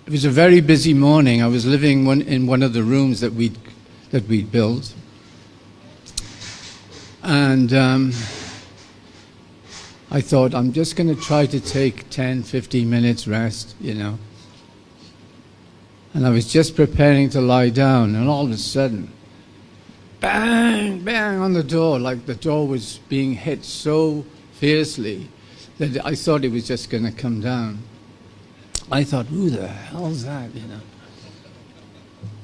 it was a very busy morning. I was living in one of the rooms that we'd built. And I thought, I'm just going to try to take 10, 15 minutes rest, you know. And I was just preparing to lie down, and all of a sudden, bang, bang on the door, like the door was being hit so fiercely that I thought it was just going to come down. I thought, who the hell's that, you know?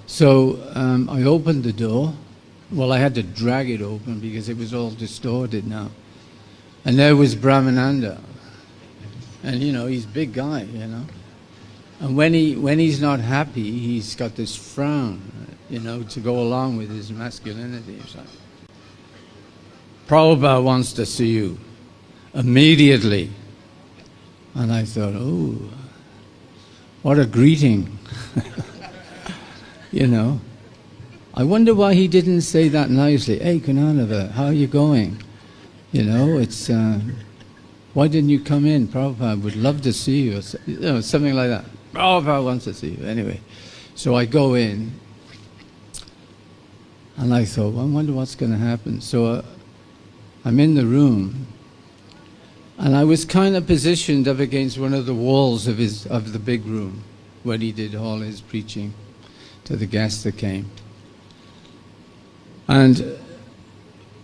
So I opened the door. Well, I had to drag it open because it was all distorted now. And there was Brahmananda. And, you know, he's a big guy, you know. And when he's not happy, he's got this frown, you know, to go along with his masculinity. It's like, Prabhupada wants to see you immediately. And I thought, oh, what a greeting. You know. I wonder why he didn't say that nicely. Hey, Gunarnava, how are you going? You know, it's, why didn't you come in? Prabhupada would love to see you. You know, something like that. Prabhupada wants to see you. Anyway, so I go in, and I thought, well, I wonder what's going to happen. So I'm in the room, and I was kind of positioned up against one of the walls of the big room where he did all his preaching to the guests that came. And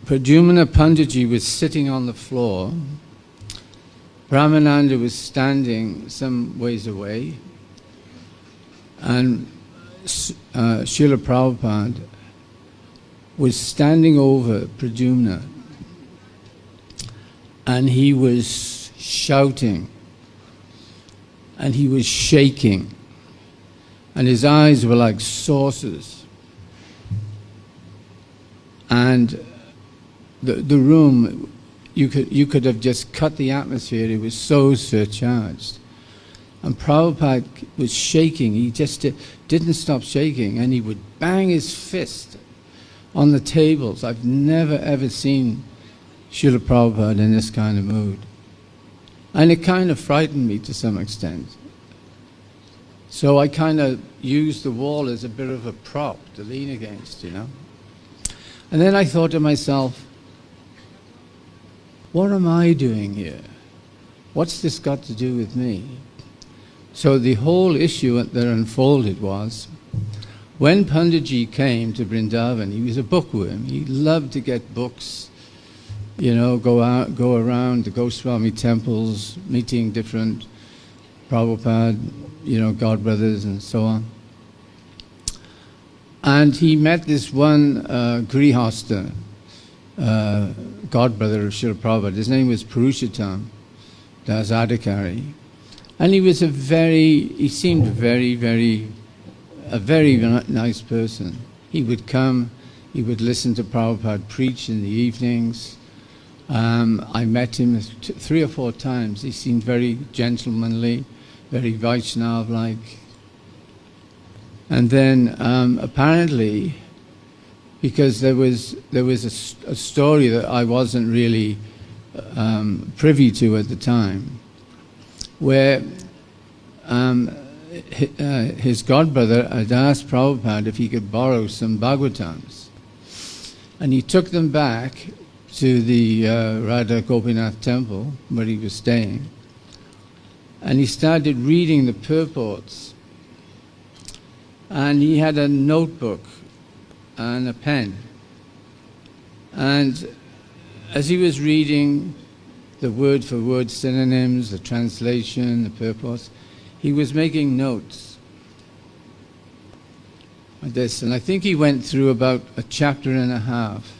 Pradyumna Panditji was sitting on the floor. Brahmananda was standing some ways away. And Srila Prabhupada was standing over Pradyumna. And he was shouting. And he was shaking. And his eyes were like saucers. And the room, you could have just cut the atmosphere. It was so surcharged. And Prabhupada was shaking. He just didn't stop shaking. And he would bang his fist on the tables. I've never ever seen Srila Prabhupada in this kind of mood. And it kind of frightened me to some extent. So I kind of used the wall as a bit of a prop to lean against, you know. And then I thought to myself, what am I doing here? What's this got to do with me? So the whole issue that unfolded was, when Panditji came to Vrindavan, he was a bookworm. He loved to get books, you know, go around the Goswami temples, meeting different Prabhupada, you know, God brothers and so on. And he met this one Grihasta, God brother of Srila Prabhupada. His name was Purushottam Das Adhikari. And he was he seemed a very nice person. He would come, he would listen to Prabhupada preach in the evenings. I met him 3 or 4 times. He seemed very gentlemanly, very Vaishnav-like. And then apparently, because there was a story that I wasn't really privy to at the time, where his godbrother had asked Prabhupada if he could borrow some Bhagavatams. And he took them back to the Radha Gopinath temple where he was staying. And he started reading the purports. And he had a notebook and a pen. And as he was reading the word-for-word synonyms, the translation, the purports, he was making notes like this. And I think he went through about a chapter and a half.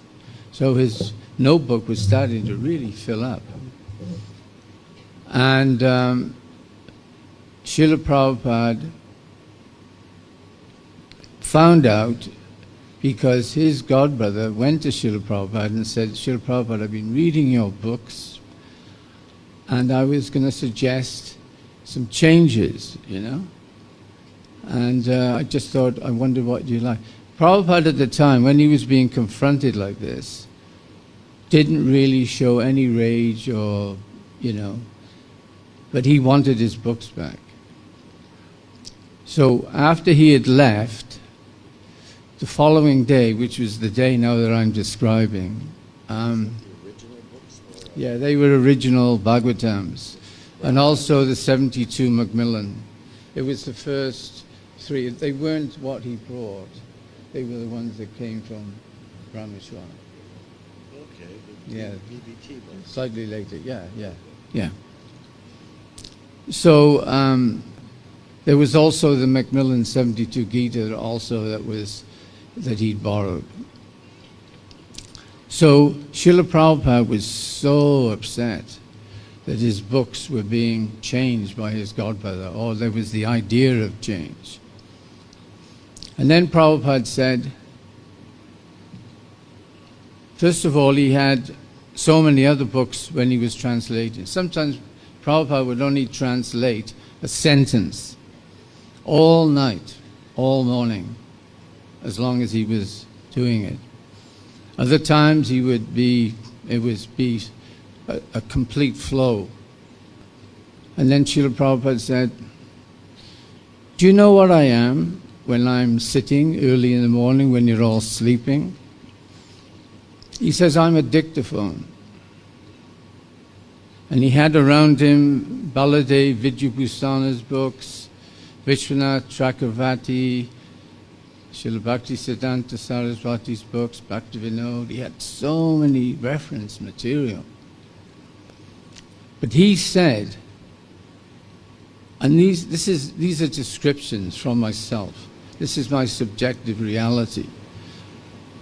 So his notebook was starting to really fill up. And Srila Prabhupada found out, because his godbrother went to Srila Prabhupada and said, Srila Prabhupada, I've been reading your books and I was going to suggest some changes, you know. And I just thought, I wonder what you like. Prabhupada at the time, when he was being confronted like this, didn't really show any rage or, you know. but he wanted his books back. So after he had left, the following day, which was the day now that I'm describing, yeah, they were original Bhagavatams, and also the 72 Macmillan. It was the first three. They weren't what he brought. They were the ones that came from Rameshwar. Okay. Yeah. BBT books. Slightly later, yeah. So there was also the Macmillan 72 Gita also that he'd borrowed. So Srila Prabhupada was so upset that his books were being changed by his godbrother, or there was the idea of change. And then Prabhupada said, first of all, he had so many other books when he was translating. Sometimes Prabhupada would only translate a sentence all night, all morning, as long as he was doing it. Other times it would be a complete flow. And then Srila Prabhupada said, do you know what I am when I'm sitting early in the morning when you're all sleeping? He says, I'm a dictaphone. And he had around him Baladev Vidyabhusana's books, Vishwanath Chakravarti, Srila Bhakti Siddhanta Saraswati's books, Bhakti Vinod. He had so many reference material. But he said, and these are descriptions from myself. This is my subjective reality.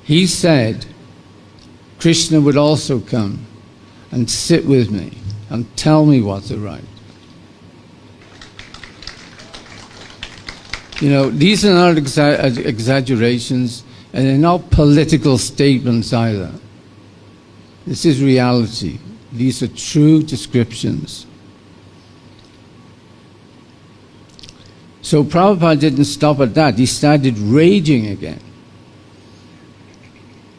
He said, Krishna would also come and sit with me and tell me what to write. You know, these are not exaggerations, and they're not political statements either. This is reality. These are true descriptions. So Prabhupada didn't stop at that. He started raging again.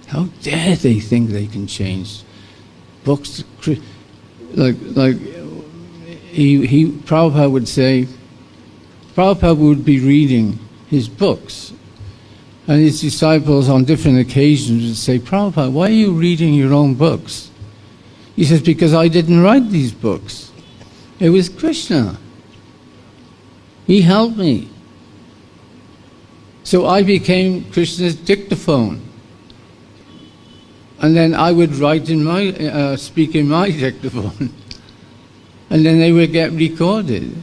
How dare they think they can change books? Prabhupada would say, Prabhupada would be reading his books, and his disciples on different occasions would say, Prabhupada, why are you reading your own books? He says, because I didn't write these books. It was Krishna. He helped me. So I became Krishna's dictaphone. And then I would write in my, speak in my dictaphone. And then they would get recorded.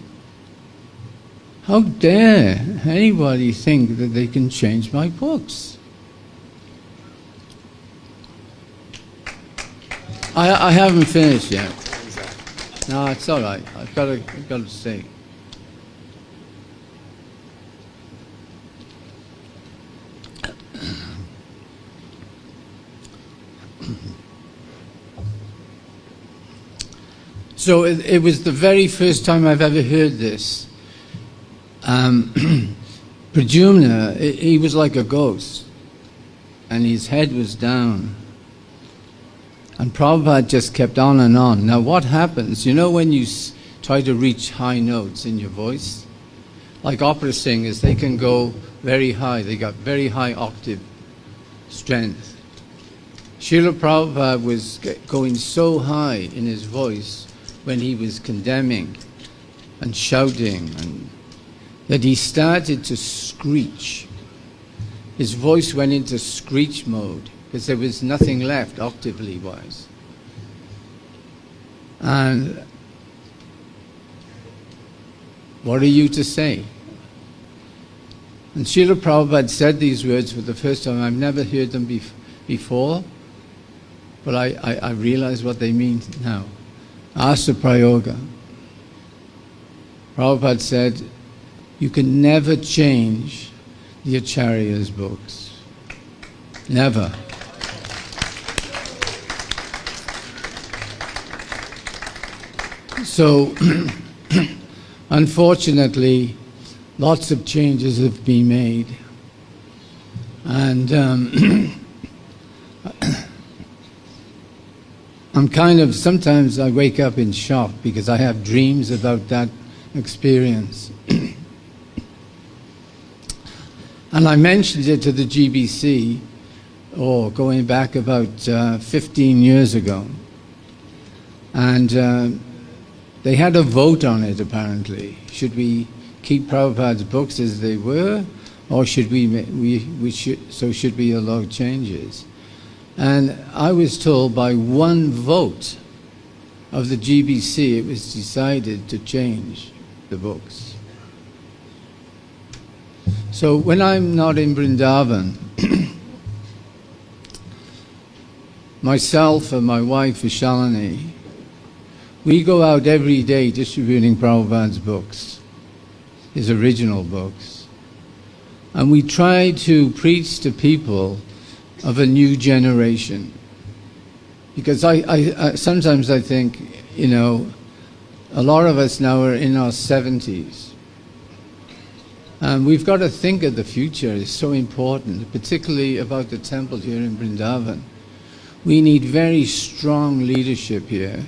How dare anybody think that they can change my books? I haven't finished yet. No, it's all right. I've got to say. So it was the very first time I've ever heard this. Pradyumna, he was like a ghost, and his head was down. And Prabhupada just kept on and on. Now what happens, you know when you try to reach high notes in your voice? Like opera singers, they can go very high. They got very high octave strength. Srila Prabhupada was going so high in his voice when he was condemning and shouting, and that he started to screech. His voice went into screech mode because there was nothing left octavely wise. And what are you to say? And Srila Prabhupada said these words for the first time. I've never heard them before, but I realize what they mean now. Asa Prayoga. Prabhupada said, you can never change the Acharya's books. Never. So, unfortunately, lots of changes have been made. And sometimes I wake up in shock because I have dreams about that experience. And I mentioned it to the GBC, going back about 15 years ago. And they had a vote on it, apparently. Should we keep Prabhupada's books as they were, or should should we allow changes? And I was told by one vote of the GBC, it was decided to change the books. So when I'm not in Vrindavan, myself and my wife Vishalini, we go out every day distributing Prabhupada's books, his original books. And we try to preach to people of a new generation. Because I sometimes I think, a lot of us now are in our 70s. And we've got to think of the future. It's so important, particularly about the temple here in Vrindavan. We need very strong leadership here